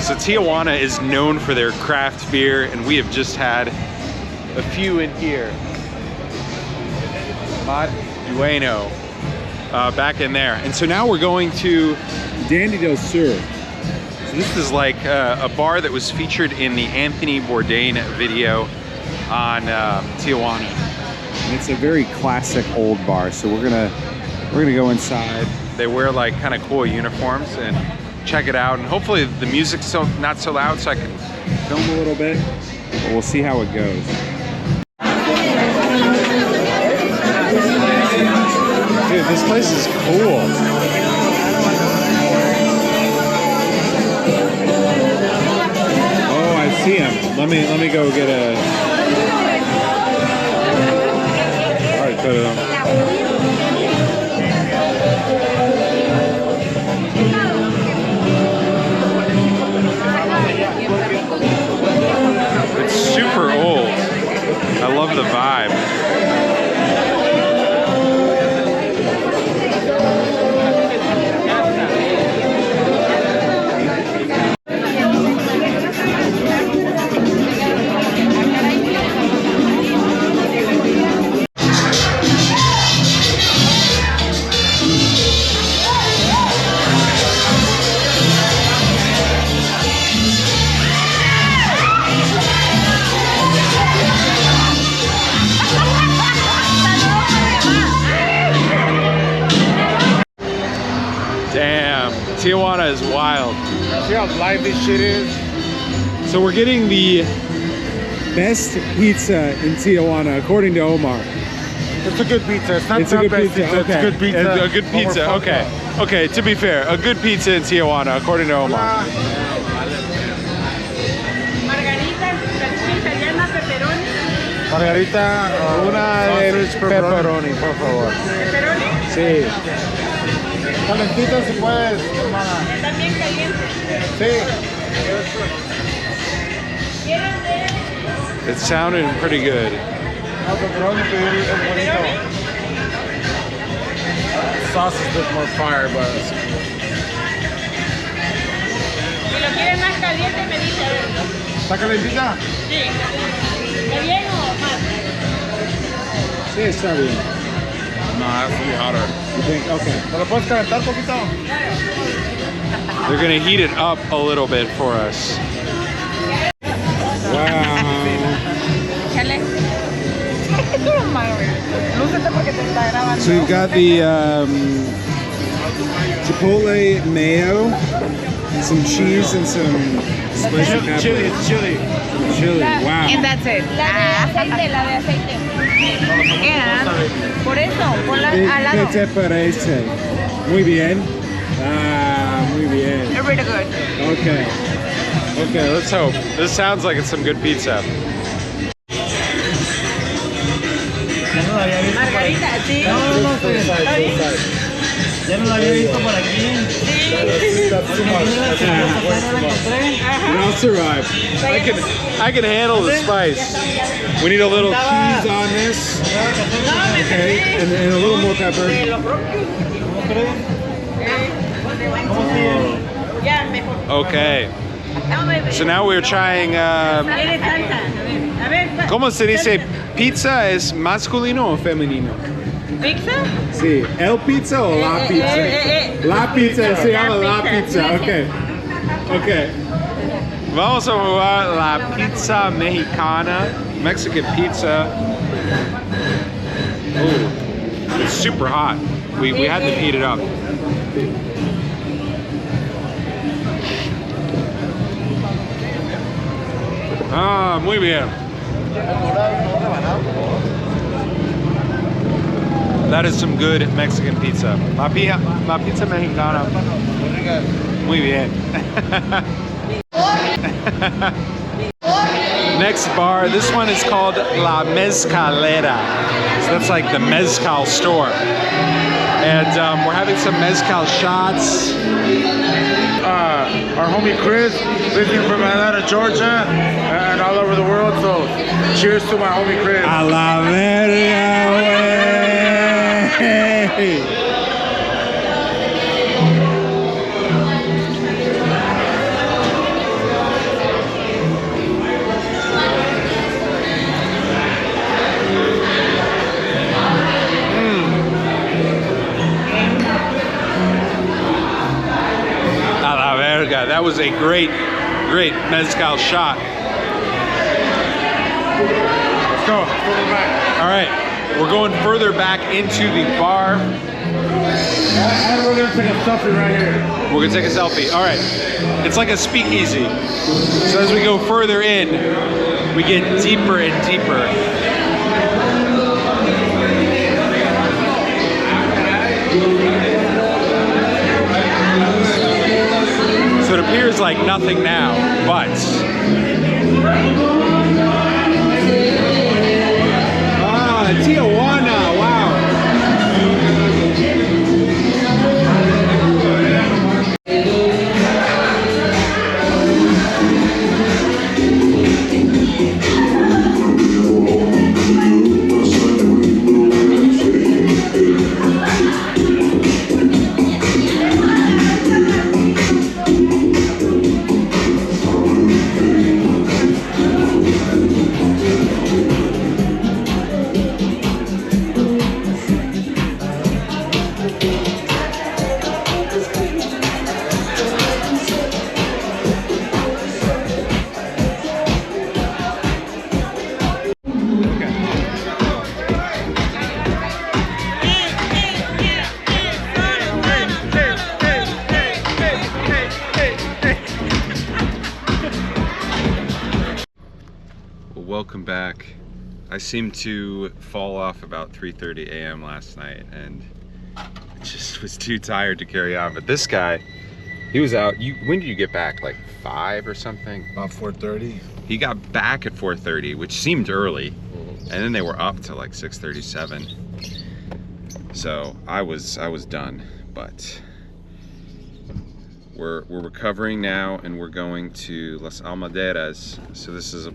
So Tijuana is known for their craft beer, and we have just had a few in here. Bueno, back in there. And so now we're going to Dandy del Sur. So this is like a bar that was featured in the Anthony Bourdain video on Tijuana. And it's a very classic old bar. So we're gonna go inside. They wear like kind of cool uniforms and check it out. And hopefully the music's not so loud so I can film a little bit. But we'll see how it goes. Dude, this place is cool. Oh, I see him. Let me go get a. All right, put it on. It's super old. I love the vibe. Damn, Tijuana is wild. See how live this shit is? So we're getting the best pizza in Tijuana, according to Omar. It's a good pizza. It's not It's a the good best pizza. It's a good pizza. It's a good but we're pizza. fucked Okay. up. Okay. To be fair, a good pizza in Tijuana, according to Omar. Margarita, una de pepperoni, por favor. ¿Pepperoni? Sí. Calentita si puedes, hermana. También caliente. Sí. It sounded pretty good. No, pepperoni es bonito. Sauce is a bit more fire, but Si lo quieres más caliente, me dice. ¿está calentita? Sí. ¿Está bien o más? Sí, está bien. No, it has to be hotter. You think? Okay. ¿Me lo puedes calentar poquito? They're gonna heat it up a little bit for us. Wow. Échale. Lúcete porque te está grabando. So we've got the chipotle mayo, some cheese, and some spicy pepper. Chili, it's chili. Chili. Wow. And that's it. La de aceite. And, por eso, ponla al lado. ¿Qué te parece? Muy bien. Ah, muy bien. They're really good. Okay. Okay, let's hope. This sounds like it's some good pizza. Margarita, sí. Ya no la había visto por aquí. I'll survive. I can handle the spice. We need a little cheese on this. Okay, and a little more pepper. Okay. So now we're trying. ¿Cómo se dice? ¿Pizza es masculino o femenino? ¿Pizza? Sí, ¿el pizza o la pizza? La pizza, se llama la pizza, ok. Ok. Vamos a probar la pizza mexicana, Mexican pizza. Ooh, it's super hot. We had to heat it up. Ah, muy bien. That is some good Mexican pizza. La pizza mexicana. Muy bien. Next bar, this one is called La Mezcalera. So that's like the mezcal store. And we're having some mezcal shots. Our homie Chris, visiting from Atlanta, Georgia, and all over the world. So cheers to my homie Chris. A la verga, wey. That was a great mezcal shot. Let's go. All right, we're going further back into the bar. And we're gonna take a selfie right here. We're gonna take a selfie. All right, it's like a speakeasy. So as we go further in, we get deeper and deeper. So it appears like nothing now, but Tijuana, wow. Welcome back. I seemed to fall off about 3:30 a.m. last night and just was too tired to carry on. But this guy, he was out. When did you get back? Like 5 or something? About 4:30. He got back at 4:30, which seemed early, and then they were up to like 6:37. So I was done, but we're recovering now, and we're going to Las Almaderas. So this is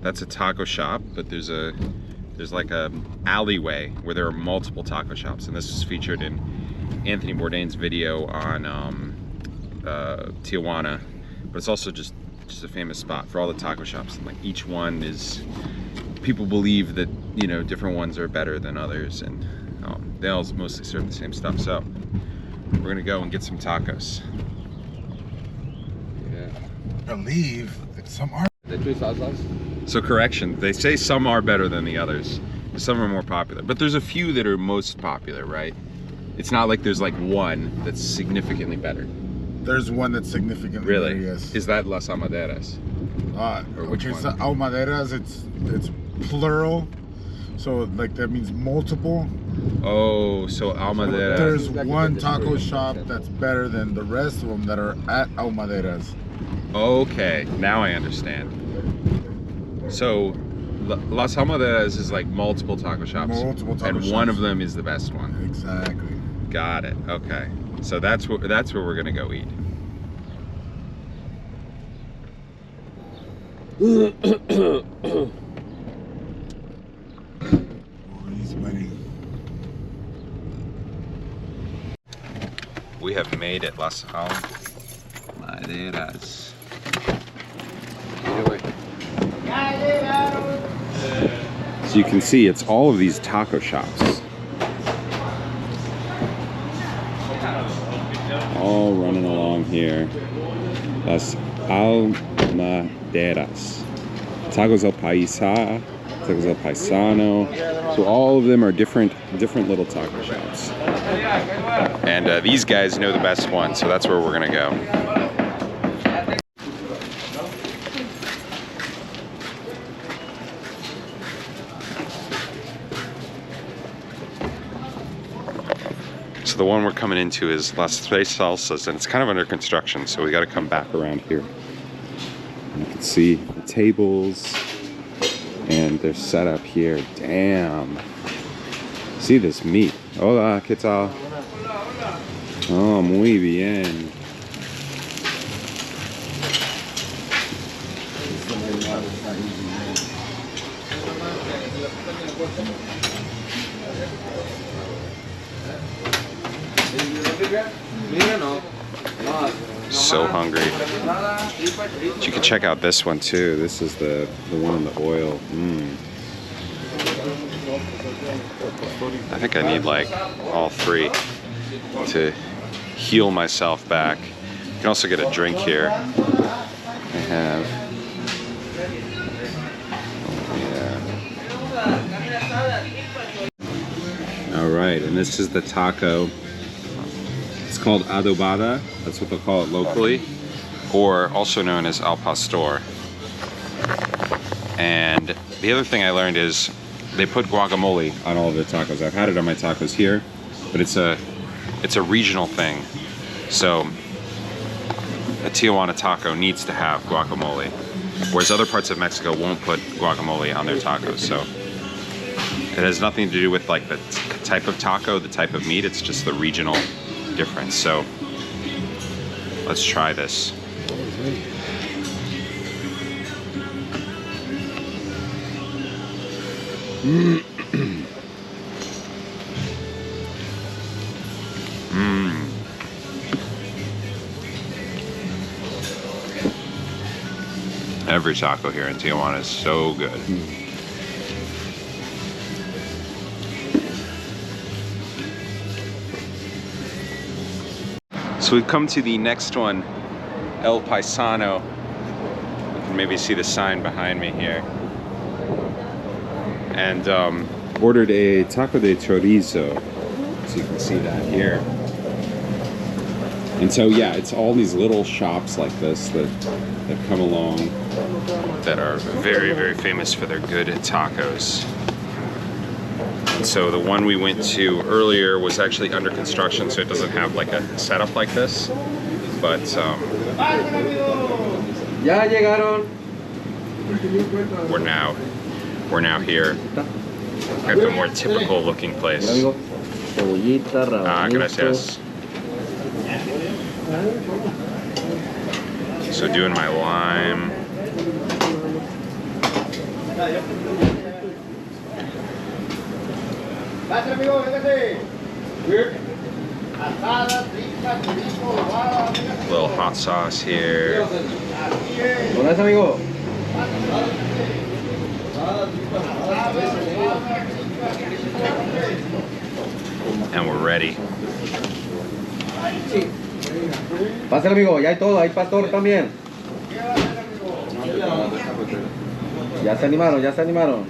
that's a taco shop, but there's like a alleyway where there are multiple taco shops, and this was featured in Anthony Bourdain's video on Tijuana. But it's also just a famous spot for all the taco shops, and like each one is, people believe that, you know, different ones are better than others, and they all mostly serve the same stuff. So we're gonna go and get some tacos. I believe that some are. So correction, they say some are better than the others. Some are more popular, but there's a few that are most popular, right? It's not like there's like one that's significantly better. There's one that's significantly Really? better, yes. Is that Las Almaderas? Or which okay, one? so Almaderas, it's plural, so like that means multiple. Oh, so But Almaderas. there's one taco shop that's better than the rest of them that are at Almaderas. Okay, now I understand. So Las Almaderas is like multiple taco shops. Multiple taco and shops. one of them is the best one. Exactly. Got it. Okay. So that's where we're gonna go eat. Oh, he's waiting. We have made it, Las Almaderas. So you can see it's all of these taco shops. All running along here. Las Almaderas. Tacos El Paisa, Tacos El Paisano. So all of them are different little taco shops. And these guys know the best one, so that's where we're gonna go. So the one we're coming into is Las Tres Salsas, and it's kind of under construction, so we got to come back around here. And you can see the tables, and they're set up here. Damn. See this meat. Hola, ¿qué tal? Oh, muy bien. So hungry. But you can check out this one too. This is the one in the oil. I think I need like all three to heal myself back. You can also get a drink here. I have. Yeah. All right, and this is the taco. It's called adobada. That's what they'll call it locally, or also known as al pastor. And the other thing I learned is they put guacamole on all of their tacos. I've had it on my tacos here, but it's a regional thing. So a Tijuana taco needs to have guacamole, whereas other parts of Mexico won't put guacamole on their tacos. So it has nothing to do with like the type of taco, the type of meat. It's just the regional difference. So let's try this. Every taco here in Tijuana is so good. So we've come to the next one, El Paisano. You can maybe see the sign behind me here. And ordered a taco de chorizo, so you can see that here. And so yeah, it's all these little shops like this that come along that are very, very famous for their good tacos. And so the one we went to earlier was actually under construction, so it doesn't have like a setup like this. But Ya llegaron. we're now here at the more typical looking place. Ah, gracias. So doing my lime. Little hot sauce here. And we're ready. Pásale, amigo, ya hay todo, hay pastor también. Ya se animaron, ya se animaron.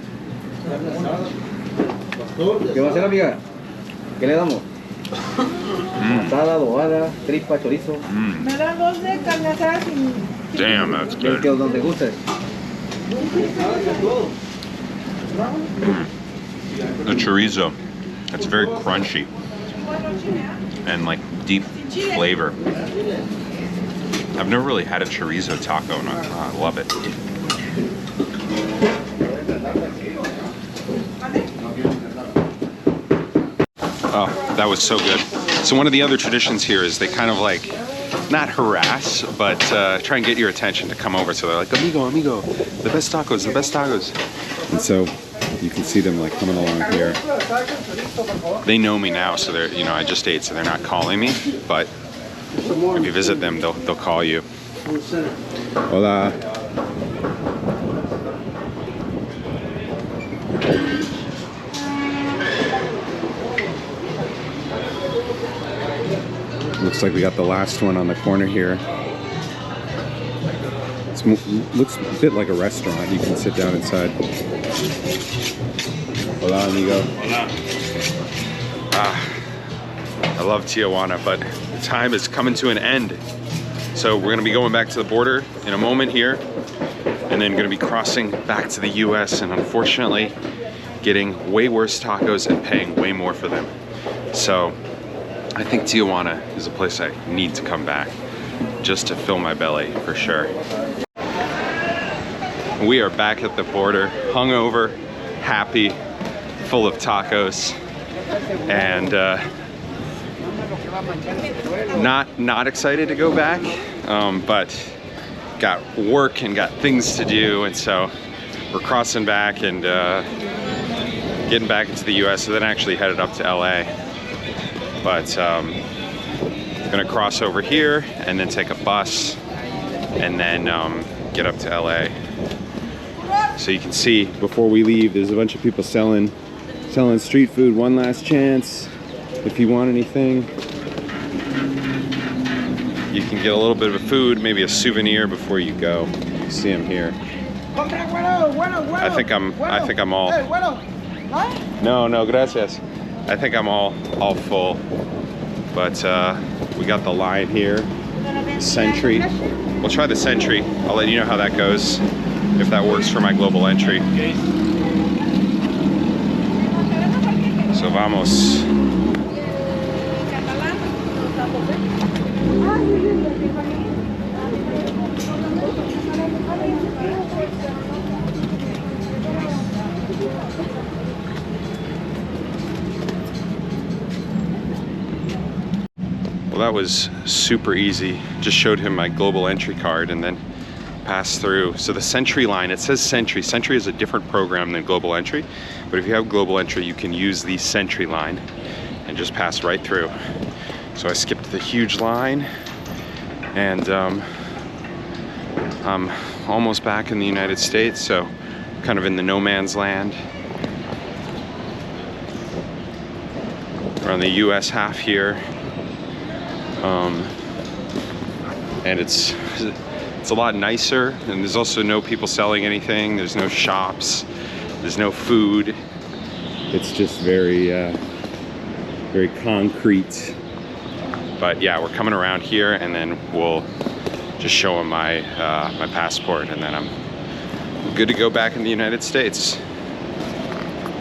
¿Qué va a hacer, amiga? ¿Qué le damos? Asada, adobada, tripa, chorizo. Me da dos de carne asada sin... Damn, that's good. Que donde guste. The chorizo, it's very crunchy and like deep flavor. I've never really had a chorizo taco, and I love it. Oh, that was so good. So one of the other traditions here is they kind of like, not harass, but try and get your attention to come over. So they're like, amigo, amigo, the best tacos, the best tacos. And so you can see them like coming along here. They know me now, so they're, you know, I just ate, so they're not calling me, but if you visit them, they'll call you. Hola. Looks like we got the last one on the corner here. It looks a bit like a restaurant. You can sit down inside. Hola, amigo. Hola. I love Tijuana, but the time is coming to an end. So we're gonna be going back to the border in a moment here, and then gonna be crossing back to the US, and unfortunately getting way worse tacos and paying way more for them. So I think Tijuana is a place I need to come back just to fill my belly for sure. We are back at the border, hungover, happy, full of tacos, and not excited to go back, but got work and got things to do, and so we're crossing back and getting back into the US, so then actually headed up to LA. But gonna cross over here and then take a bus and then get up to LA. So you can see before we leave, there's a bunch of people selling street food. One last chance if you want anything. You can get a little bit of food, maybe a souvenir before you go. You see them here. I think I'm all. No, gracias. I think I'm all full. But we got the line here. Sentry. We'll try the Sentry. I'll let you know how that goes, if that works for my global entry. So vamos. Well, that was super easy. Just showed him my global entry card and then passed through. So the Sentry line, it says Sentry. Sentry is a different program than global entry, but if you have global entry, you can use the Sentry line and just pass right through. So I skipped the huge line, and I'm almost back in the United States, so kind of in the no man's land. We're on the US half here. And it's a lot nicer, and there's also no people selling anything. There's no shops, there's no food. It's just very very concrete. But yeah, we're coming around here, and then we'll just show them my my passport, and then I'm good to go back in the United States.